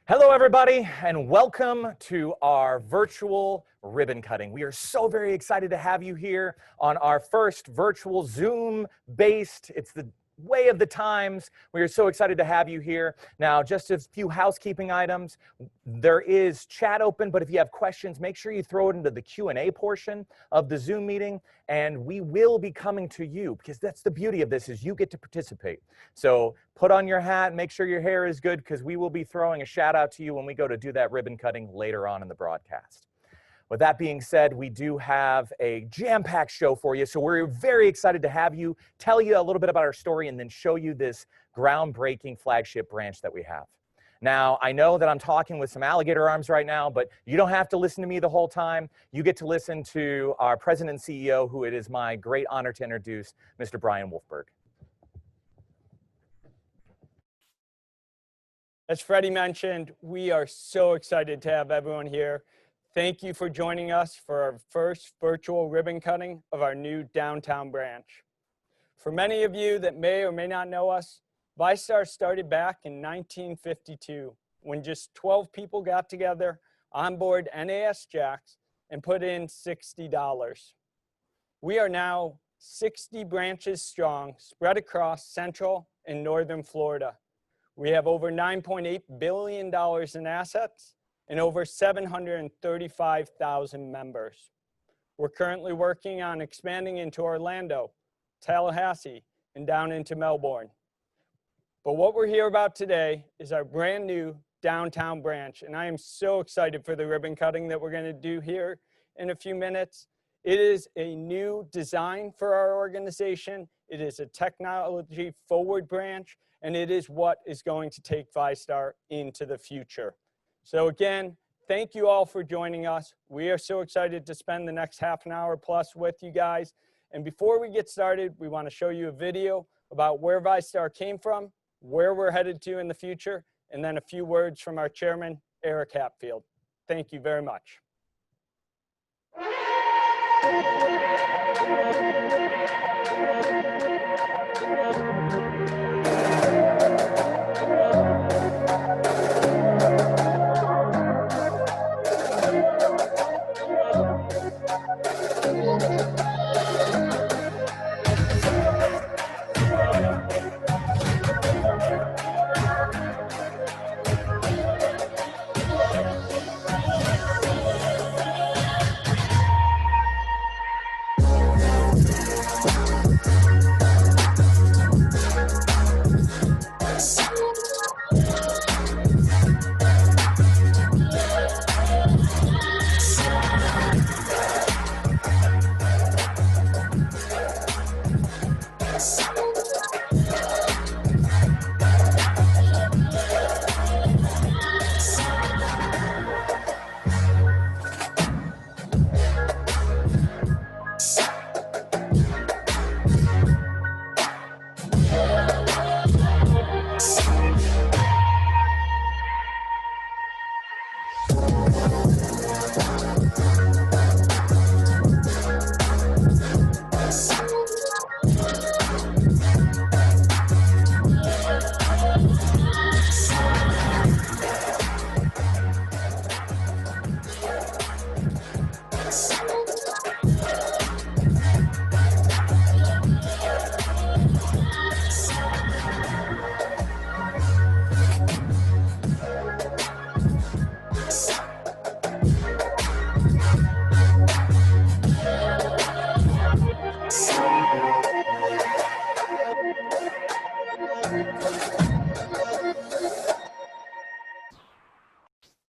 Hello, everybody, and welcome to our virtual ribbon cutting. We are so very excited to have you here on our first virtual Zoom-based, it's the way of the times. We are so excited to have you here. Now, just a few housekeeping items. There is chat open, but if you have questions, make sure you throw it into the Q&A portion of the Zoom meeting, and we will be coming to you, because that's the beauty of this, is you get to participate. So put on your hat, make sure your hair is good, because we will be throwing a shout out to you when we go to do that ribbon cutting later on in the broadcast. With that being said, we do have a jam-packed show for you, so we're very excited to have you, tell you a little bit about our story, and then show you this groundbreaking flagship branch that we have. Now, I know that I'm talking with some alligator arms right now, but you don't have to listen to me the whole time. You get to listen to our president and CEO, who it is my great honor to introduce, Mr. Brian Wolfberg. As Freddie mentioned, we are so excited to have everyone here. Thank you for joining us for our first virtual ribbon cutting of our new downtown branch. For many of you that may or may not know us, VyStar started back in 1952 when just 12 people got together on board NAS Jacks and put in $60. We are now 60 branches strong, spread across Central and Northern Florida. We have over $9.8 billion in assets and over 735,000 members. We're currently working on expanding into Orlando, Tallahassee, and down into Melbourne. But what we're here about today is our brand new downtown branch, and I am so excited for the ribbon cutting that we're going to do here in a few minutes. It is a new design for our organization. It is a technology-forward branch, and it is what is going to take VyStar into the future. So again, thank you all for joining us. We are so excited to spend the next half an hour plus with you guys. And before we get started, we want to show you a video about where VyStar came from, where we're headed to in the future, and then a few words from our chairman, Eric Hatfield. Thank you very much.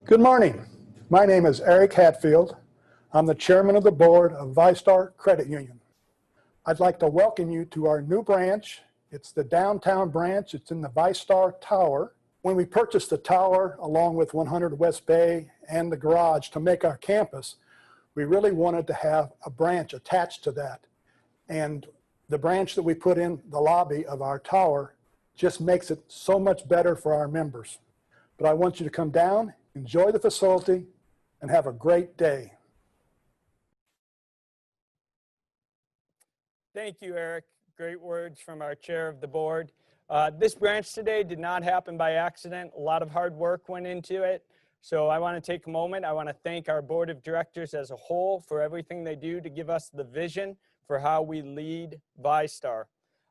Good morning. My name is Eric Hatfield. I'm the chairman of the board of VyStar Credit Union. I'd like to welcome you to our new branch. It's the downtown branch. It's in the VyStar Tower. When we purchased the tower along with 100 West Bay and the garage to make our campus, we really wanted to have a branch attached to that. And the branch that we put in the lobby of our tower just makes it so much better for our members. But I want you to come down, enjoy the facility, and have a great day. Thank you, Eric. Great words from our chair of the board. This branch today did not happen by accident. A lot of hard work went into it. So I want to take a moment. I want to thank our board of directors as a whole for everything they do to give us the vision for how we lead VyStar.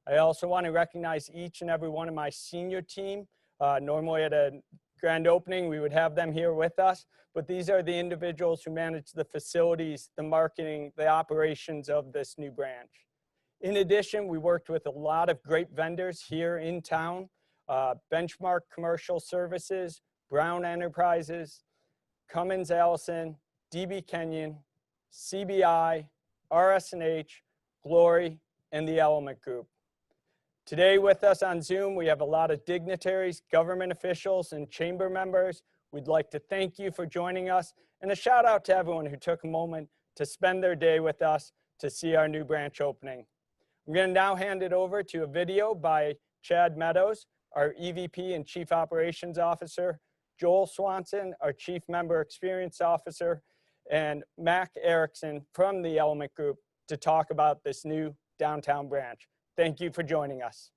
I also want to recognize each and every one of my senior team. Normally at a grand opening, we would have them here with us, but these are the individuals who manage the facilities, the marketing, the operations of this new branch. In addition, we worked with a lot of great vendors here in town, Benchmark Commercial Services, Brown Enterprises, Cummins Allison, DB Kenyon, CBI, RS&H, Glory, and the Element Group. Today with us on Zoom, we have a lot of dignitaries, government officials, and chamber members. We'd like to thank you for joining us, and a shout out to everyone who took a moment to spend their day with us to see our new branch opening. I'm going to now hand it over to a video by Chad Meadows, our EVP and Chief Operations Officer, Joel Swanson, our Chief Member Experience Officer, and Mac Erickson from the Element Group to talk about this new downtown branch. Thank you for joining us.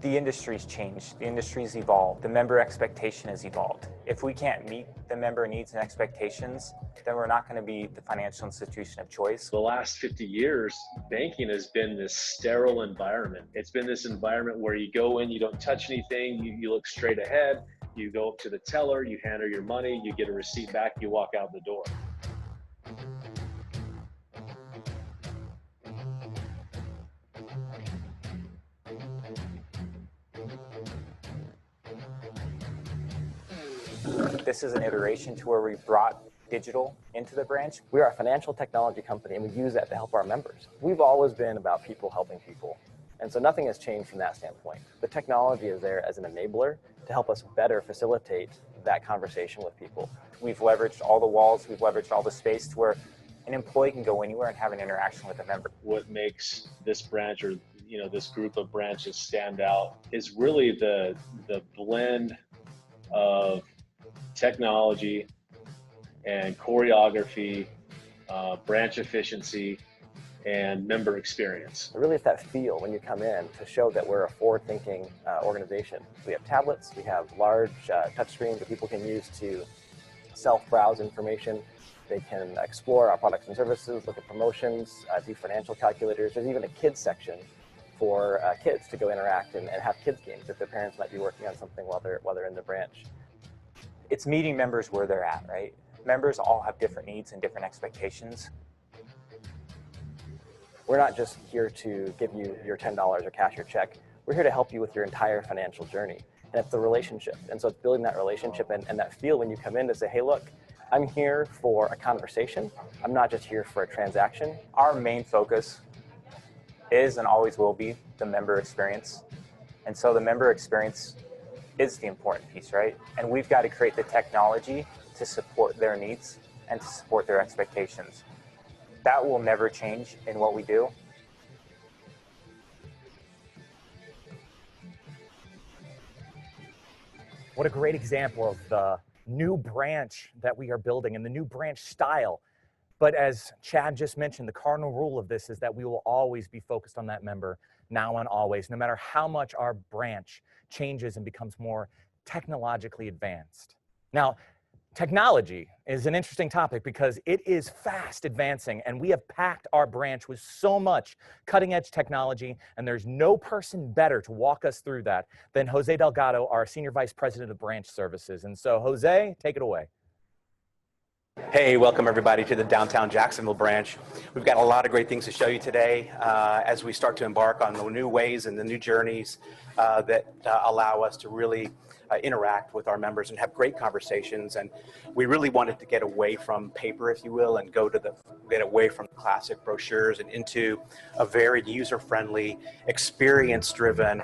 The industry's changed, the industry's evolved, the member expectation has evolved. If we can't meet the member needs and expectations, then we're not going to be the financial institution of choice. The last 50 years, banking has been this sterile environment. It's been this environment where you go in, you don't touch anything, you look straight ahead, you go up to the teller, you hand her your money, you get a receipt back, you walk out the door. This is an iteration to where we brought digital into the branch. We are a financial technology company, and we use that to help our members. We've always been about people helping people, and so nothing has changed from that standpoint. The technology is there as an enabler to help us better facilitate that conversation with people. We've leveraged all the walls, we've leveraged all the space to where an employee can go anywhere and have an interaction with a member. What makes this branch, or this group of branches stand out is really the blend of technology and choreography, branch efficiency, and member experience. Really, it's that feel when you come in to show that we're a forward-thinking organization. We have tablets, we have large touchscreens that people can use to self-browse information. They can explore our products and services, look at promotions, do financial calculators. There's even a kids section for kids to go interact and have kids games if their parents might be working on something while they're in the branch. It's meeting members where they're at, right? Members all have different needs and different expectations. We're not just here to give you your $10 or cash your check. We're here to help you with your entire financial journey. And it's the relationship. And so it's building that relationship and that feel when you come in to say, hey, look, I'm here for a conversation. I'm not just here for a transaction. Our main focus is and always will be the member experience. And so the member experience is the important piece, right? And we've got to create the technology to support their needs and to support their expectations. That will never change in what we do. What a great example of the new branch that we are building and the new branch style. But as Chad just mentioned, the cardinal rule of this is that we will always be focused on that member, now and always, no matter how much our branch changes and becomes more technologically advanced. Now, technology is an interesting topic because it is fast advancing, and we have packed our branch with so much cutting-edge technology, and there's no person better to walk us through that than Jose Delgado, our Senior Vice President of Branch Services. And so, Jose, take it away. Hey, welcome everybody to the downtown Jacksonville branch. We've got a lot of great things to show you today as we start to embark on the new ways and the new journeys that allow us to really interact with our members and have great conversations. And we really wanted to get away from paper, if you will, and get away from classic brochures and into a very user-friendly, experience-driven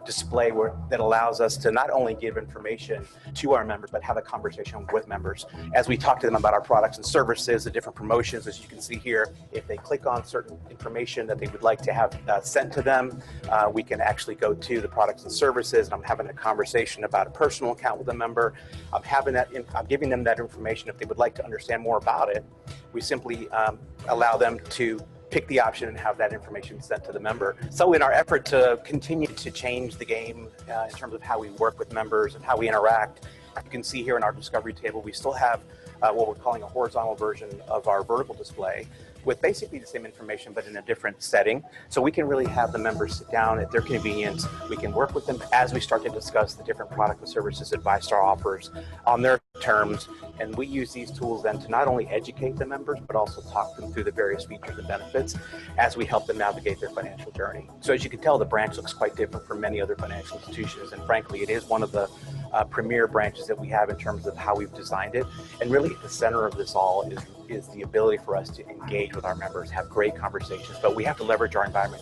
display that allows us to not only give information to our members, but have a conversation with members as we talk to them about our products and services, the different promotions. As you can see here, if they click on certain information that they would like to have sent to them, we can actually go to the products and services, and I'm having a conversation information about a personal account with a member. I'm giving them that information. If they would like to understand more about it, we simply allow them to pick the option and have that information sent to the member. So in our effort to continue to change the game in terms of how we work with members and how we interact, you can see here in our discovery table, we still have what we're calling a horizontal version of our vertical display with basically the same information but in a different setting. So we can really have the members sit down at their convenience. We can work with them as we start to discuss the different products and services that VyStar offers on their terms. And we use these tools then to not only educate the members, but also talk them through the various features and benefits as we help them navigate their financial journey. So as you can tell, the branch looks quite different from many other financial institutions. And frankly, it is one of the premier branches that we have in terms of how we've designed it. And really at the center of this all is the ability for us to engage with our members, have great conversations, but we have to leverage our environment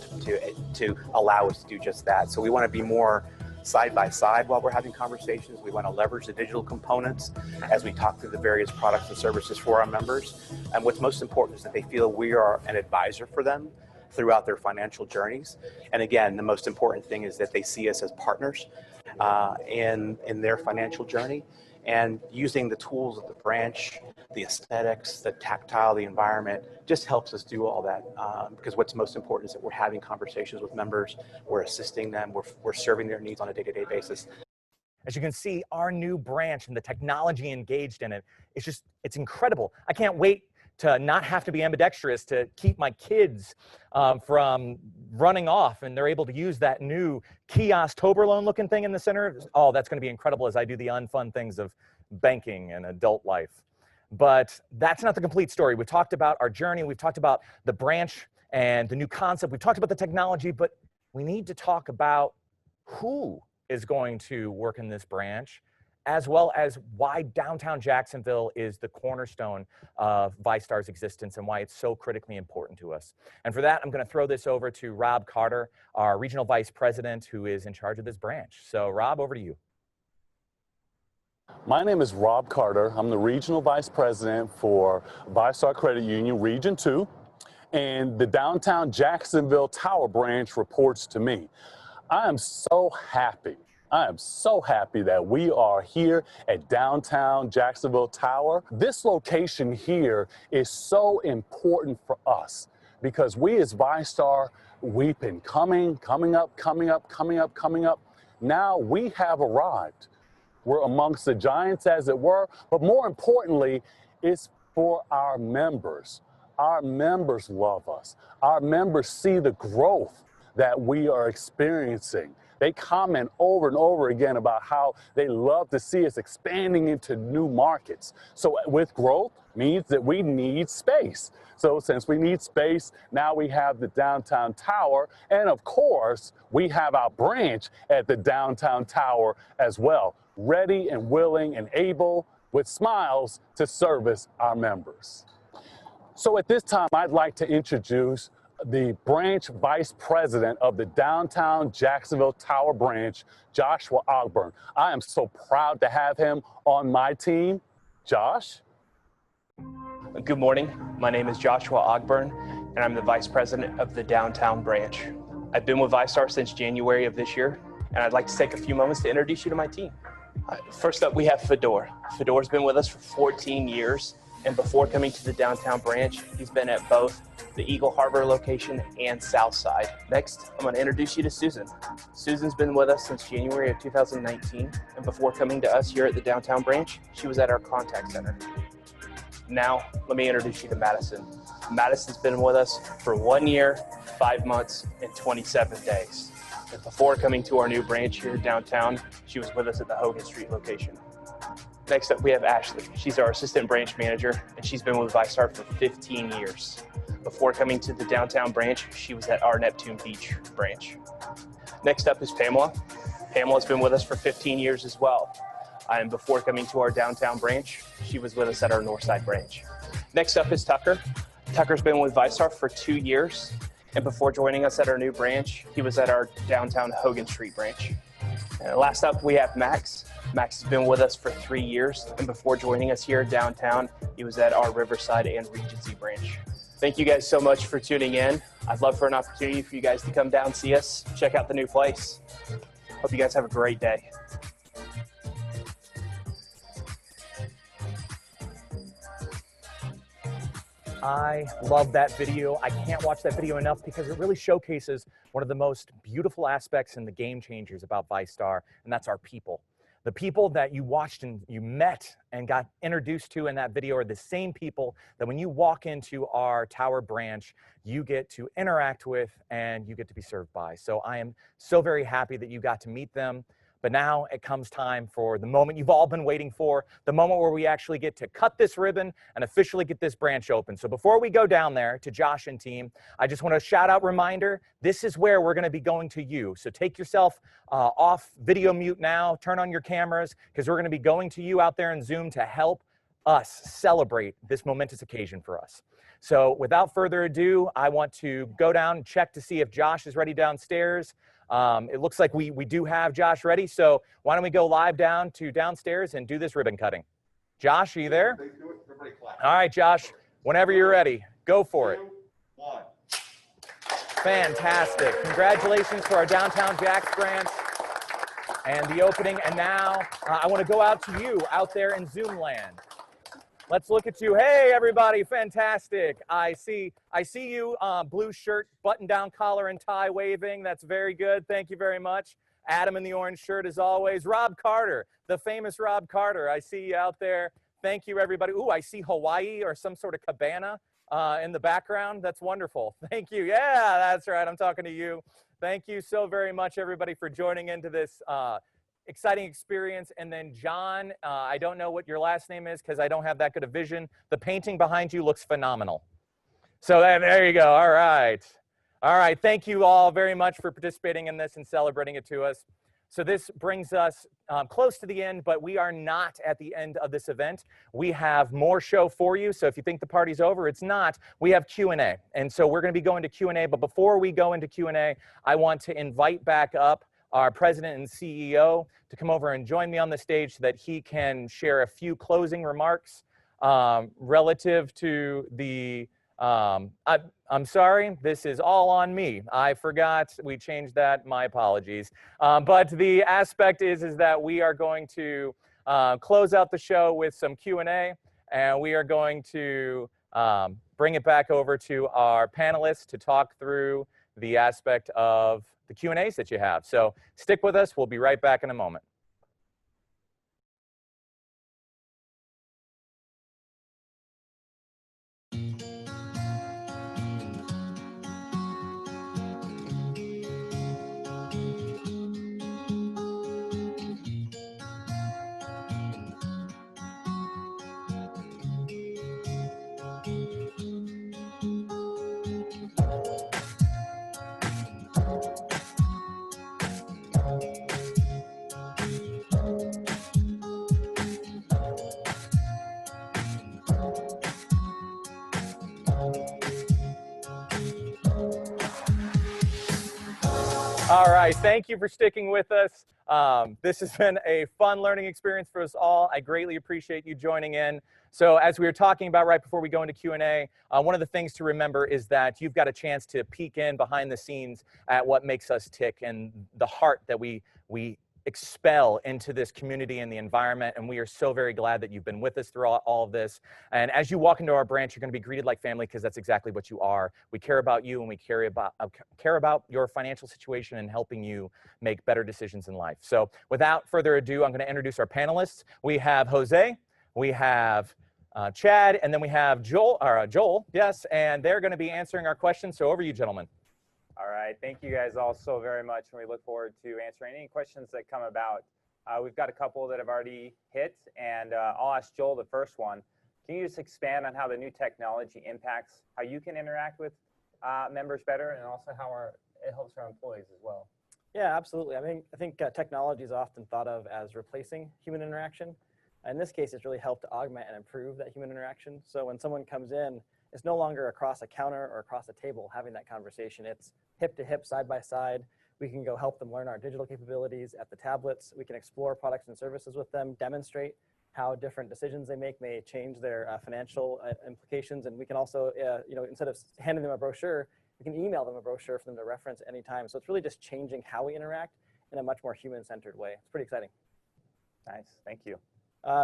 to allow us to do just that. So we want to be more side by side while we're having conversations. We want to leverage the digital components as we talk through the various products and services for our members. And what's most important is that they feel we are an advisor for them throughout their financial journeys. And again, the most important thing is that they see us as partners in their financial journey, and using the tools of the branch, the aesthetics, the tactile, the environment, just helps us do all that. Because what's most important is that we're having conversations with members, we're assisting them, we're serving their needs on a day-to-day basis. As you can see, our new branch and the technology engaged in it, it's incredible. I can't wait to not have to be ambidextrous to keep my kids from running off, and they're able to use that new kiosk Toblerone looking thing in the center. Oh, that's gonna be incredible as I do the unfun things of banking and adult life. But that's not the complete story. We've talked about our journey, we've talked about the branch and the new concept, we've talked about the technology, but we need to talk about who is going to work in this branch, as well as why downtown Jacksonville is the cornerstone of VyStar's existence and why it's so critically important to us. And for that, I'm going to throw this over to Rob Carter, our Regional Vice President, who is in charge of this branch. So Rob, over to you. My name is Rob Carter. I'm the Regional Vice President for VyStar Credit Union, Region 2, and the downtown Jacksonville Tower branch reports to me. I am so happy that we are here at downtown Jacksonville Tower. This location here is so important for us because we as VyStar, we've been coming up. Now we have arrived. We're amongst the giants, as it were, but more importantly, it's for our members. Our members love us. Our members see the growth that we are experiencing. They comment over and over again about how they love to see us expanding into new markets. So with growth means that we need space. So since we need space, now we have the downtown tower, and of course, we have our branch at the downtown tower as well, ready and willing and able with smiles to service our members. So at this time, I'd like to introduce the branch vice president of the downtown Jacksonville Tower branch, Joshua Ogburn. I am so proud to have him on my team. Josh? Good morning. My name is Joshua Ogburn, and I'm the vice president of the downtown branch. I've been with VyStar since January of this year, and I'd like to take a few moments to introduce you to my team. First up, we have Fedor. Fedor's been with us for 14 years. And before coming to the downtown branch, he's been at both the Eagle Harbor location and Southside. Next, I'm going to introduce you to Susan. Susan's been with us since January of 2019, and before coming to us here at the downtown branch, she was at our contact center. Now, let me introduce you to Madison. Madison's been with us for 1 year, 5 months, and 27 days. And before coming to our new branch here downtown, she was with us at the Hogan Street location. Next up, we have Ashley. She's our assistant branch manager, and she's been with VyStar for 15 years. Before coming to the downtown branch, she was at our Neptune Beach branch. Next up is Pamela. Pamela's been with us for 15 years as well. And before coming to our downtown branch, she was with us at our Northside branch. Next up is Tucker. Tucker's been with VyStar for 2 years, and before joining us at our new branch, he was at our downtown Hogan Street branch. And last up, we have Max. Max has been with us for 3 years, and before joining us here downtown, he was at our Riverside and Regency branch. Thank you guys so much for tuning in. I'd love for an opportunity for you guys to come down, see us, check out the new place. Hope you guys have a great day. I love that video. I can't watch that video enough because it really showcases one of the most beautiful aspects and the game changers about VyStar, and that's our people. The people that you watched and you met and got introduced to in that video are the same people that when you walk into our Tower branch, you get to interact with and you get to be served by. So I am so very happy that you got to meet them. But now it comes time for the moment you've all been waiting for, the moment where we actually get to cut this ribbon and officially get this branch open. So before we go down there to Josh and team, I just want to shout out reminder, this is where we're going to be going to you. So take yourself off video mute now, turn on your cameras, because we're going to be going to you out there in Zoom to help us celebrate this momentous occasion for us. So without further ado, I want to go down and check to see if Josh is ready downstairs. It looks like we do have Josh ready, so why don't we go live down to downstairs and do this ribbon cutting. Josh, are you there? All right, Josh, whenever you're ready, go for it. Fantastic. Congratulations to our Downtown Jacks branch and the opening. And now I want to go out to you out there in Zoom land. Let's look at you. Hey, everybody, fantastic. I see you, blue shirt, button-down collar and tie waving. That's very good. Thank you very much. Adam in the orange shirt, as always. Rob Carter, the famous Rob Carter. I see you out there. Thank you, everybody. Ooh, I see Hawaii or some sort of cabana in the background. That's wonderful. Thank you. Yeah, that's right. I'm talking to you. Thank you so very much, everybody, for joining into this exciting experience. And then John, I don't know what your last name is because I don't have that good a vision. The painting behind you looks phenomenal. So there you go. All right. All right. Thank you all very much for participating in this and celebrating it to us. So this brings us close to the end, but we are not at the end of this event. We have more show for you. So if you think the party's over, it's not. We have Q&A. And so we're going to be going to Q&A. But before we go into Q&A, I want to invite back up our president and CEO to come over and join me on the stage so that he can share a few closing remarks relative to the, I'm sorry, this is all on me. I forgot, we changed that, my apologies. But the aspect is that we are going to close out the show with some Q&A, and we are going to bring it back over to our panelists to talk through the aspect of the Q&As that you have. So stick with us. We'll be right back in a moment. All right, thank you for sticking with us. This has been a fun learning experience for us all. I greatly appreciate you joining in. So as we were talking about right before we go into Q&A, one of the things to remember is that you've got a chance to peek in behind the scenes at what makes us tick and the heart that we expel into this community and the environment. And we are so very glad that you've been with us through all of this. And as you walk into our branch, you're going to be greeted like family because that's exactly what you are. We care about you and we care about your financial situation and helping you make better decisions in life. So without further ado, I'm going to introduce our panelists. We have Jose, we have Chad, and then we have Joel, yes, and they're going to be answering our questions. So over to you, gentlemen. All right, thank you guys all so very much, and we look forward to answering any questions that come about. We've got a couple that have already hit, and I'll ask Joel the first one. Can you just expand on how the new technology impacts how you can interact with members better, and also how it helps our employees as well? Yeah, absolutely. I think technology is often thought of as replacing human interaction. In this case, it's really helped to augment and improve that human interaction. So when someone comes in, it's no longer across a counter or across a table having that conversation. It's hip to hip, side by side. We can go help them learn our digital capabilities at the tablets. We can explore products and services with them, demonstrate how different decisions they make may change their financial implications. And we can also, instead of handing them a brochure, we can email them a brochure for them to reference anytime. So it's really just changing how we interact in a much more human-centered way. It's pretty exciting. Nice, thank you.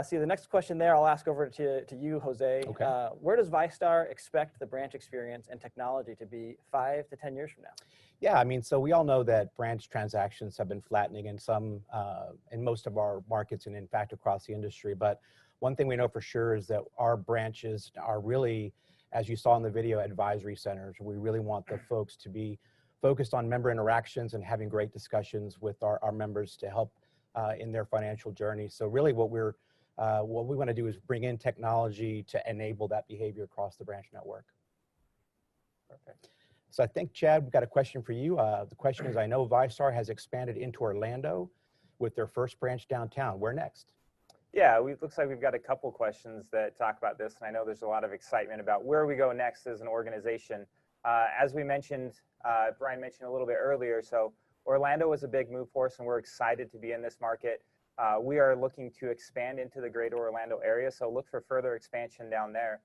See, the next question there, I'll ask over to you, Jose. Okay. Where does VyStar expect the branch experience and technology to be 5 to 10 years from now? Yeah, I mean, so we all know that branch transactions have been flattening in most of our markets and in fact across the industry. But one thing we know for sure is that our branches are really, as you saw in the video, advisory centers. We really want the folks to be focused on member interactions and having great discussions with our members to help in their financial journey. So really what we want to do is bring in technology to enable that behavior across the branch network. Perfect. So I think, Chad, we've got a question for you. The question is, I know VyStar has expanded into Orlando with their first branch downtown. Where next? Yeah, looks like we've got a couple questions that talk about this, and I know there's a lot of excitement about where we go next as an organization. As we mentioned, Brian mentioned a little bit earlier, so Orlando was a big move for us, and we're excited to be in this market. We are looking to expand into the greater Orlando area, so look for further expansion down there.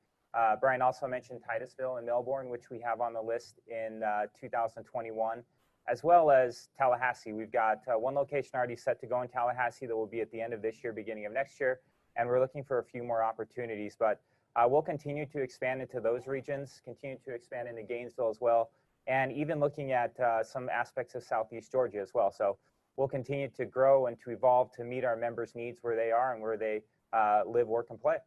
Brian also mentioned Titusville and Melbourne, which we have on the list in 2021, as well as Tallahassee. We've got one location already set to go in Tallahassee that will be at the end of this year, beginning of next year, and we're looking for a few more opportunities. But we'll continue to expand into those regions, continue to expand into Gainesville as well, and even looking at some aspects of Southeast Georgia as well. So we'll continue to grow and to evolve to meet our members' needs where they are and where they live, work, and play.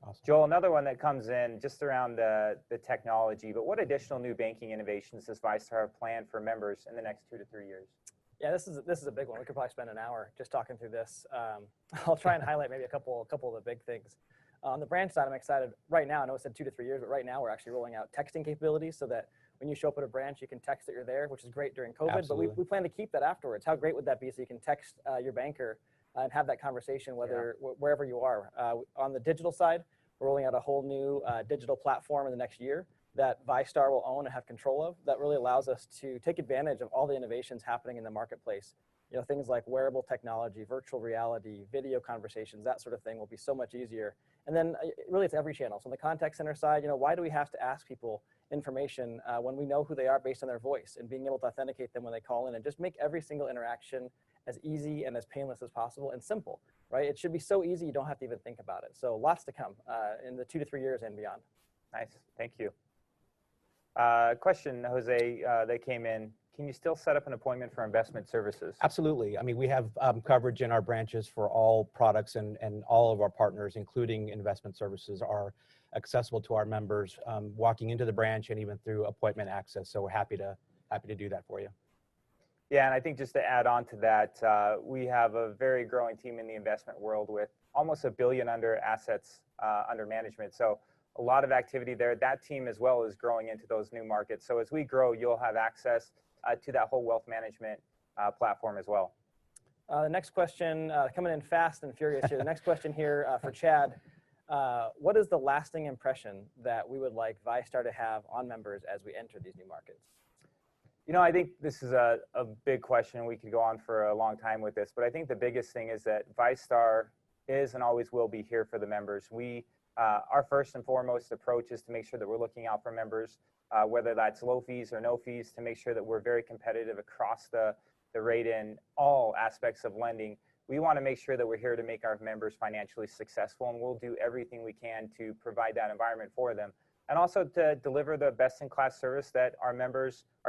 Awesome. Joel, another one that comes in just around the technology, but what additional new banking innovations does VyStar have planned for members in the next 2 to 3 years? Yeah, this is a big one. We could probably spend an hour just talking through this. I'll try and highlight maybe a couple of the big things. On the branch side, I'm excited right now. I know it said 2 to 3 years, but right now we're actually rolling out texting capabilities so that when you show up at a branch, you can text that you're there, which is great during COVID. Absolutely. But we plan to keep that afterwards. How great would that be? So you can text your banker and have that conversation wherever you are. On the digital side, we're rolling out a whole new digital platform in the next year that VyStar will own and have control of. That really allows us to take advantage of all the innovations happening in the marketplace. You know, things like wearable technology, virtual reality, video conversations, that sort of thing will be so much easier. And then really it's every channel. So on the contact center side, you know, why do we have to ask people information when we know who they are based on their voice, and being able to authenticate them when they call in and just make every single interaction as easy and as painless as possible and simple, right? It should be so easy you don't have to even think about it. So lots to come in the 2 to 3 years and beyond. Nice, thank you. Question, Jose, that came in. Can you still set up an appointment for investment services? Absolutely. I mean, we have coverage in our branches for all products, and all of our partners, including investment services, are accessible to our members walking into the branch and even through appointment access. So we're happy to do that for you. Yeah, and I think just to add on to that, we have a very growing team in the investment world with almost $1 billion under assets under management. So a lot of activity there. That team as well is growing into those new markets. So as we grow, you'll have access to that whole wealth management platform as well. The next question, coming in fast and furious here. The next question here for Chad. What is the lasting impression that we would like VyStar to have on members as we enter these new markets? You know, I think this is a big question. We could go on for a long time with this, but I think the biggest thing is that VyStar is and always will be here for the members. Our first and foremost approach is to make sure that we're looking out for members, whether that's low fees or no fees, to make sure that we're very competitive across the rate in all aspects of lending. We want to make sure that we're here to make our members financially successful, and we'll do everything we can to provide that environment for them. And also to deliver the best-in-class service that our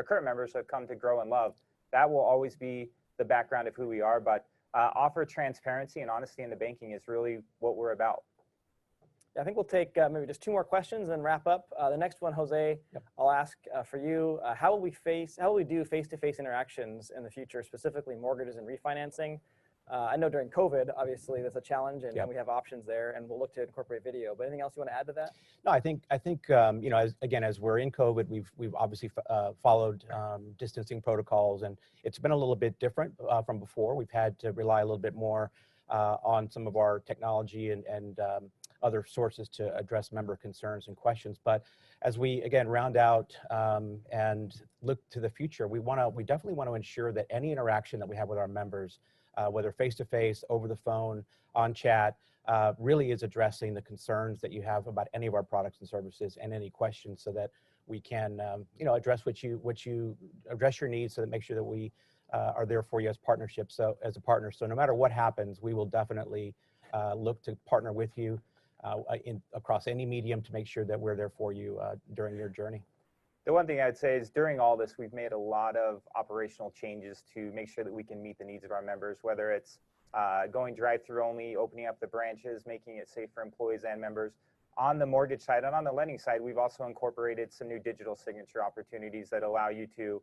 current members have come to grow and love. That will always be the background of who we are, but offer transparency and honesty in the banking is really what we're about. I think we'll take maybe just 2 more questions and wrap up. The next one, Jose, I'll ask for you. How will we do face-to-face interactions in the future, specifically mortgages and refinancing? I know during COVID, obviously, that's a challenge, and we have options there, and we'll look to incorporate video. But anything else you want to add to that? No, I think you know, as we're in COVID, we've obviously followed distancing protocols, and it's been a little bit different from before. We've had to rely a little bit more on some of our technology and other sources to address member concerns and questions. But as we again round out and look to the future, we definitely want to ensure that any interaction that we have with our members, whether face-to-face, over the phone, on chat, really is addressing the concerns that you have about any of our products and services and any questions, so that we can you know, address your needs, so that make sure that we are there for you as partnerships. So as a partner, so no matter what happens, we will definitely look to partner with you across any medium to make sure that we're there for you during your journey. The one thing I'd say is during all this, we've made a lot of operational changes to make sure that we can meet the needs of our members, whether it's going drive-through only, opening up the branches, making it safe for employees and members. On the mortgage side and on the lending side, we've also incorporated some new digital signature opportunities that allow you to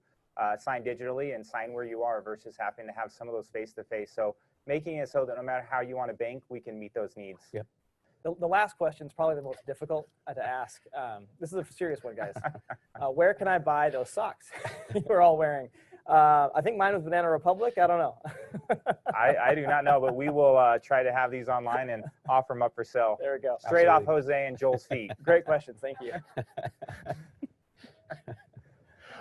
sign digitally and sign where you are versus having to have some of those face-to-face. So making it so that no matter how you want to bank, we can meet those needs. Yep. The last question is probably the most difficult to ask. This is a serious one, guys. Where can I buy those socks you're all wearing? I think mine was Banana Republic. I don't know. I do not know, but we will try to have these online and offer them up for sale. There we go. Straight off Jose and Joel's feet. Great questions. Thank you.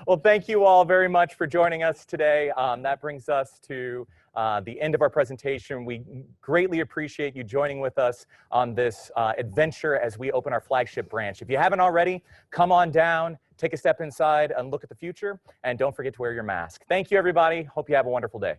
Well, thank you all very much for joining us today. That brings us to the end of our presentation. We greatly appreciate you joining with us on this adventure as we open our flagship branch. If you haven't already, come on down, take a step inside and look at the future, and don't forget to wear your mask. Thank you, everybody. Hope you have a wonderful day.